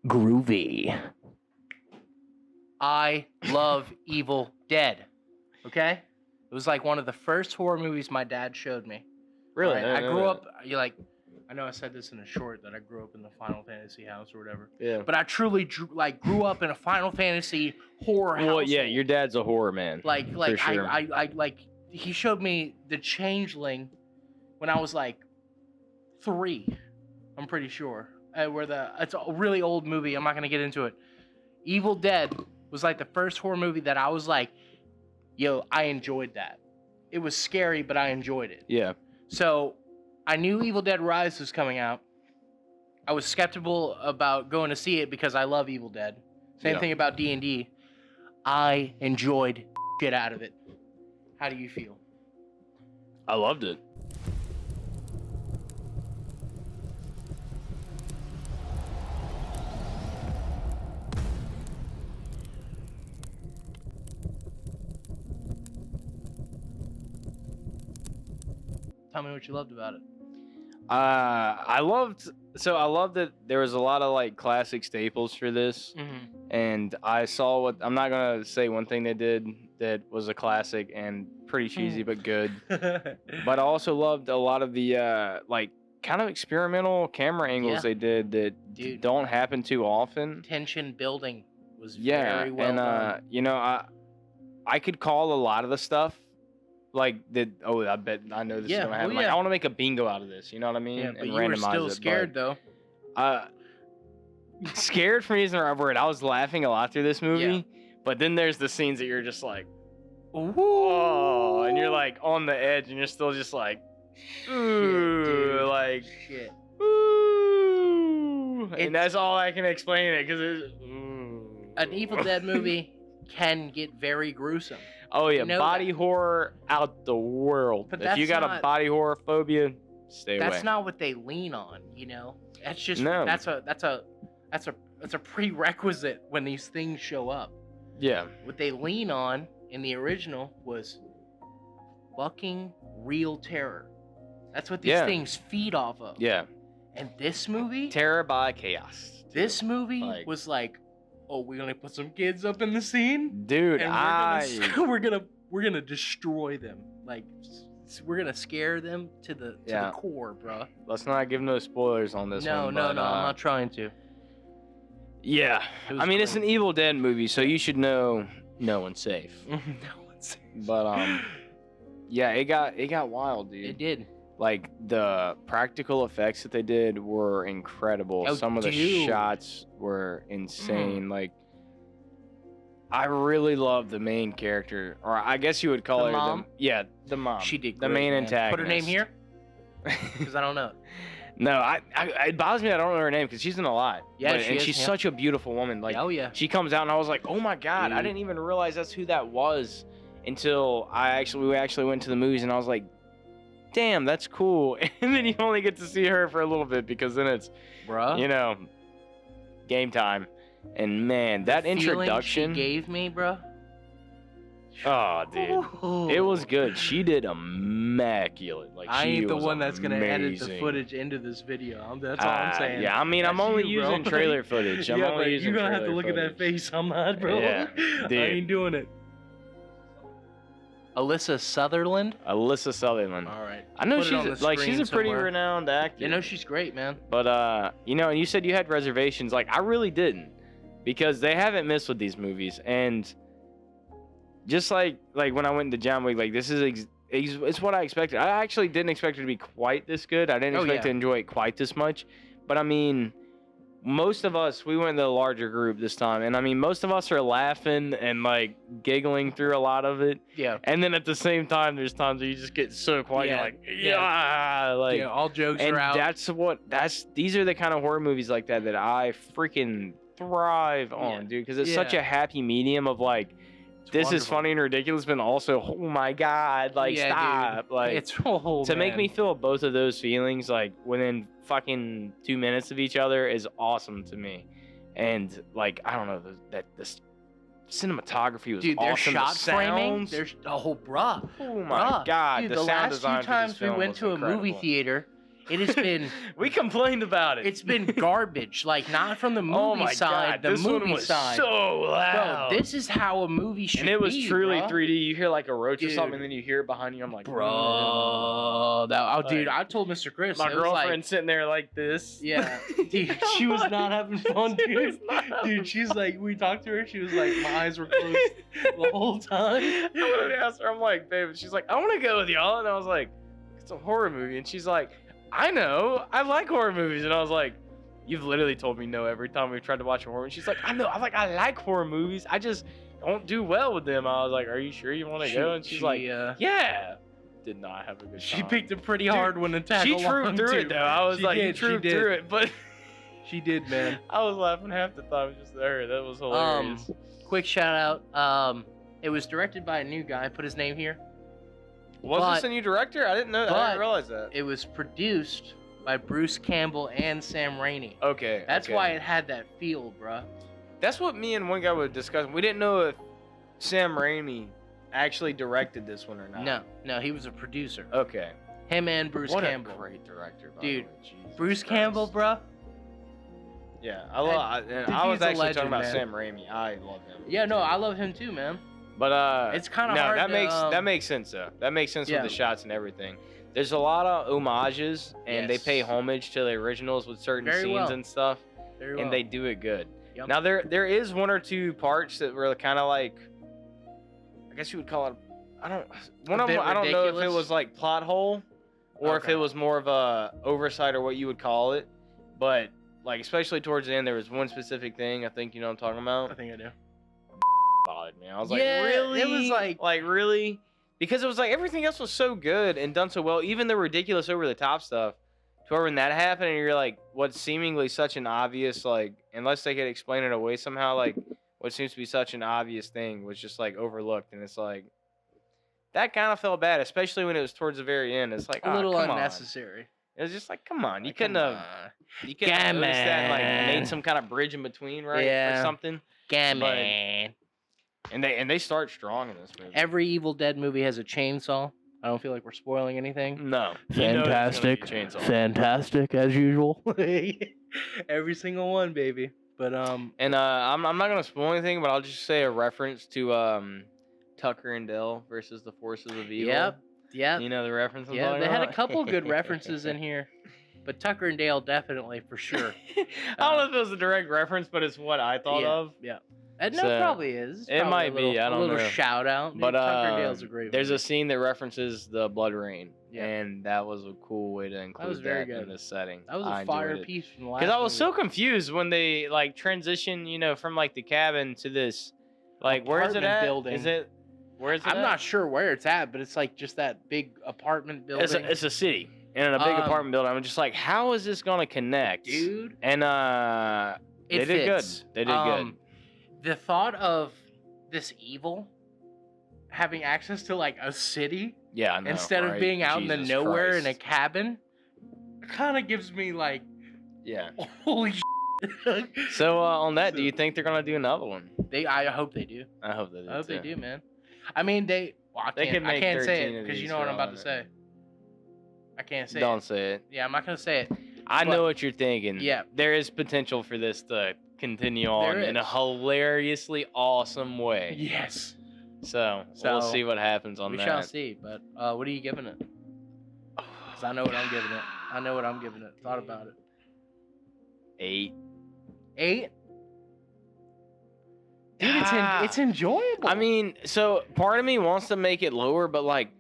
groovy. I love Evil Dead. Okay? It was like one of the first horror movies my dad showed me. Really? Right? I grew up, I know I said this in a short that I grew up in the Final Fantasy house or whatever. Yeah. But I truly grew up in a Final Fantasy horror house. Well, yeah, your dad's a horror man. Like for sure. I he showed me The Changeling when I was like 3. I'm pretty sure. It's a really old movie. I'm not gonna get into it. Evil Dead was like the first horror movie that I was like, yo, I enjoyed that. It was scary, but I enjoyed it. Yeah. So I knew Evil Dead Rise was coming out. I was skeptical about going to see it because I love Evil Dead. Same thing about D&D. I enjoyed shit out of it. How do you feel? I loved it. Tell me what you loved about it. I loved that there was a lot of like classic staples for this, and I saw what I'm not gonna say one thing they did that was a classic and pretty cheesy but good, but I also loved a lot of the like kind of experimental camera angles they did that don't happen too often. Tension building was very well done. You know, I could call a lot of the stuff. Like I bet I know this is gonna happen. Like, I want to make a bingo out of this. You know what I mean? Yeah, but and you were randomize still it, scared though. Scared for me isn't the right word. I was laughing a lot through this movie, but then there's the scenes that you're just like, oh, and you're like on the edge, and you're still just like, ooh, shit, like shit. Ooh, and that's all I can explain it because it's an Evil Dead movie can get very gruesome. Oh yeah, You know body horror out the world. But if you got a body horror phobia, stay away. That's not what they lean on, you know. That's just that's a prerequisite when these things show up. Yeah. What they lean on in the original was fucking real terror. That's what these things feed off of. Yeah. And this movie, terror by chaos. This movie was like, oh, we're gonna put some kids up in the scene, dude. And we're gonna destroy them. Like, we're gonna scare them to the core, bro. Let's not give no spoilers on this one. No, I'm not trying to. Yeah, I mean it's an Evil Dead movie, so you should know no one's safe. No one's safe. But yeah, it got wild, dude. It did. Like the practical effects that they did were incredible. Some of the shots were insane. Like, I really love the main character, or I guess you would call her mom. The mom. She did. The main antagonist. Put her name here, because I don't know. No, it bothers me I don't know her name because she's in a lot. Yeah, and she's such a beautiful woman. Like, she comes out and I was like, oh my god, I didn't even realize that's who that was until we actually went to the movies and I was like, damn, that's cool. And then you only get to see her for a little bit because then it's, you know, game time. And man, that introduction she gave me, bro. Oh, dude, it was good. She did immaculate. Like, I ain't the one that's gonna edit the footage into this video. That's all I'm saying. Yeah, I mean, I'm only using trailer footage. You're gonna have to look at that face. I'm not, bro. Yeah, dude. I ain't doing it. Alyssa Sutherland. All right. I know she's a pretty renowned actor. You know she's great, man. But you know, and you said you had reservations. Like, I really didn't, because they haven't missed with these movies. And just like when I went into John Wick, like, this is it's what I expected. I actually didn't expect it to be quite this good. I didn't expect to enjoy it quite this much. But I mean, most of us, we went to the larger group this time, and I mean, most of us are laughing and like giggling through a lot of it. Yeah. And then at the same time, there's times where you just get so quiet, you're like, all jokes are out. These are the kind of horror movies like that I freaking thrive on, dude, because it's such a happy medium of like, this is funny and ridiculous, but also, oh my god, like, stop, dude. Like, it's make me feel both of those feelings like within fucking 2 minutes of each other is awesome to me. And like, I don't know, the cinematography was awesome. Shot framing, oh my god, dude, the last sound few design times for this we went to a movie theater, It has been. We complained about it. It's been garbage. Like not from the movie oh my side. God, The this movie one was side. so loud. Bro, this is how a movie should be. and it was truly bro. 3D. You hear like a roach or Dude. something, and then you hear it behind you. I'm like, Bro, dude, Like, I told Mr. Chris. My it was girlfriend like, sitting there like this. yeah, dude, she was not having fun, She dude. was not having Dude, she's like, we talked to her. She was like, my eyes were closed the whole time. I wanted to ask her. I'm like, babe. She's like, I want to go with y'all, and I was like, it's a horror movie, and she's like, I know, I like horror movies, and I was like, you've literally told me no every time we've tried to watch a horror movie. She's like, I know, I like horror movies. I just don't do well with them. I was like, are you sure you want to go? And she's like, yeah. Did not have a good time. She picked it pretty Dude, hard when the tag She along, trooped through too. it though. I was She like, did, you she trooped did. through it, but She did, man. I was laughing half the time just there. That was hilarious. Quick shout out. It was directed by a new guy. Put his name here. Was this a new director? I didn't know. I but- didn't realize that. It was produced by Bruce Campbell and Sam Raimi. Okay. That's okay. why it had that feel, bruh. That's what me and one guy were discussing. We didn't know if Sam Raimi actually directed this one or not. No, he was a producer. Okay. Him and Bruce what Campbell. a great director, by Dude, the way. Jesus Bruce Christ. Campbell, bruh. Yeah, dude's I was a actually legend, talking about man. Sam Raimi. I love him. Yeah, no, I love him too, man. But It's kinda no, hard that to, makes sense though. That makes sense yeah. with the shots and everything. There's a lot of homages and they pay Yes. homage to the originals with certain Very scenes well. and stuff, Very well. and they do it good. Yep. Now there is one or two parts that were kind of like, I guess you would call it. I don't know if it ridiculous? was like plot hole, or if Okay. it was more of a oversight or what you would call it, but like especially towards the end there was one specific thing. I think you know what I'm talking about. I think I do. Bothered me. I was Yeah, like, really? it was like- really? Because it was like everything else was so good and done so well, even the ridiculous over the top stuff. To where when that happened and you're like, what's seemingly such an obvious, like, unless they could explain it away somehow, like what seems to be such an obvious thing was just like overlooked, and it's like that kind of felt bad, especially when it was towards the very end. It's like A little come unnecessary. On. It was just like, come on, you Like, couldn't come have, on. you couldn't have Come noticed that and like on. made some kind of bridge in between, right, or Yeah. something. Come But- on. And they start strong in this movie. Every Evil Dead movie has a chainsaw. I don't feel like we're spoiling anything. No. You know it's gonna be a chainsaw. Fantastic as usual. Every single one, baby. But And I'm not gonna spoil anything, but I'll just say a reference to Tucker and Dale versus the Forces of Evil. Yep. You know the reference I'm Yeah, talking they had a about? couple good references in here. But Tucker and Dale definitely for sure. I don't know if it was a direct reference, but it's what I thought of. Yeah. No, So, it probably is. It's it probably might a little, be, I don't a little know. shout out. But Tucker and Dale's a great there's movie. a scene that references the Blood Rain, Yeah. and that was a cool way to include was very that in good. this setting. That was I a enjoyed fire it. piece from the last Because I was so movie. confused when they like transition, you know, from like the cabin to this, like where is it Apartment at? building. Is it? Where is it? I'm at? not sure where it's at, but it's like just that big apartment building. It's a city and in a big apartment building. I'm just like, how is this gonna connect? Dude, And it they did fits. good. They did good. The thought of this evil having access to like a city Yeah, I know, instead of right? being out in the Jesus nowhere in a Christ. cabin kind of gives me like, Yeah. holy shit. So on that, do you think they're gonna do another one? I hope they do. I hope they do. I hope they too. do, man. I mean, well, They could I make can't say 13 it of because you these know what for I'm about all to I say. know. I can't say Don't it. say it. Yeah, I'm not gonna say it. I But- know what you're thinking. Yeah. There is potential for this to continue on There in a is. hilariously awesome way. Yes. So So, we'll see what happens on We that. shall see. But what are you giving it? Because I know what I'm giving it. I know what I'm giving it. Thought about it. 8. 8. Dude, Ah. it's enjoyable. I mean, so part of me wants to make it lower, but like,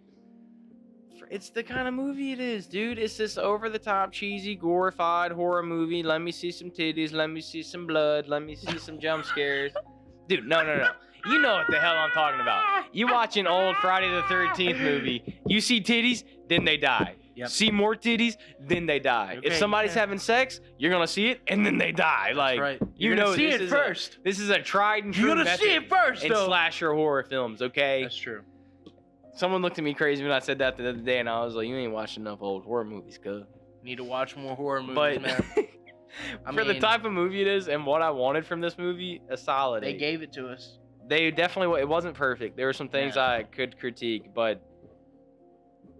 it's the kind of movie it is, dude. It's this over-the-top, cheesy, glorified horror movie. Let me see some titties. Let me see some blood. Let me see some jump scares. Dude, no. You know what the hell I'm talking about. You watch an old Friday the 13th movie. You see titties, then they die. Yep. See more titties, then they die. If Okay, somebody's yeah. having sex, you're gonna see it, and then they die. Like, right. you You're know, gonna see this it is first. this is a tried and true You're gonna method see it first, in though. slasher horror films. Okay. That's true. Someone looked at me crazy when I said that the other day, and I was like, "You ain't watching enough old horror movies, cuz." Need to watch more horror movies, But man. I for the mean- type of movie it is and what I wanted from this movie, a solid. They 8. gave it to us. They definitely. It wasn't perfect. There were some things Yeah. I could critique, but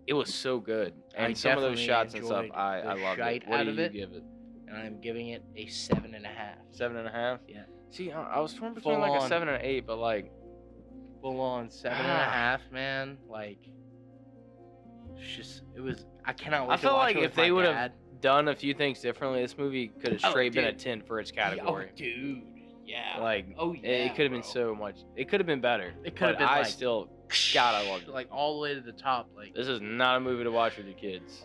it was so good. I And some of those definitely shots and stuff, enjoyed I the loved shite it. What out do of you it. give it? And I'm giving it a 7.5. 7.5. Yeah. See, I was torn between Full like a on. 7 and an 8, but like, Full on 7.5, man. Like, it's just, it was, I cannot wait I to felt watch like it if with my they would have dad. done a few things differently, this movie could have Oh, straight been a dude. 10 for its Yeah, category. oh, dude. Yeah. Like, oh, yeah. it could have been bro. so much. It could have been better. It could have but been I like, still, God, I loved it. Like, all the way to the top. Like, This is not a movie to watch with your kids.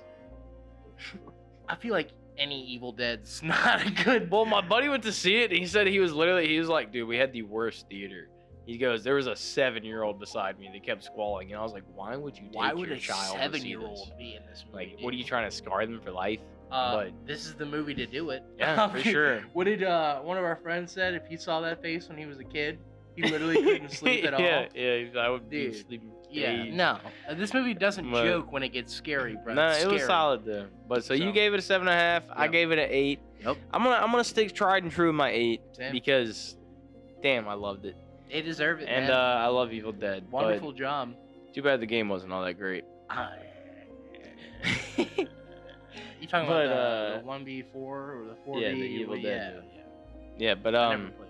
I feel like any Evil Dead's not a good. Well, my buddy went to see it. And he said he was like, dude, we had the worst theater. He goes, there was a 7-year-old beside me that kept squalling, and I was like, why would you take Why would your a child to see this? 7-year-old be in this movie? Like, what are you trying to scar them for life? But this is the movie to do it. Yeah, for sure. What did one of our friends said? If he saw that face when he was a kid, he literally couldn't sleep at all. Yeah, I would be Dude, sleeping. Yeah, days. no. This movie doesn't But- joke when it gets scary, bro. No, It's it was scary. solid though. But so you So- gave it a 7.5. I Yep. gave it an 8. Yep. I'm gonna stick tried and true with my 8 Same. because, damn, I loved it. They deserve it, And man. I love Evil Dead. Wonderful job. But too bad the game wasn't all that great. You talking But, about the 1v4 or the 4v? yeah, the Evil Dead, Yeah. Yeah, but I never played.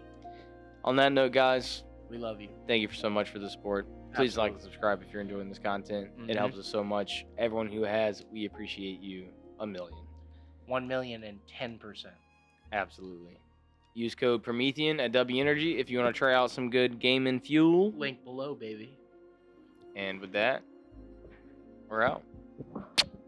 on that note, guys, We love you. thank you so much for the support. Please like and Absolutely. subscribe if you're enjoying this content. Mhm. It helps us so much. Everyone who has, we appreciate you a million. 1,010%. Absolutely. Use code Promethean at W Energy if you want to try out some good gaming fuel. Link below, baby. And with that, we're out.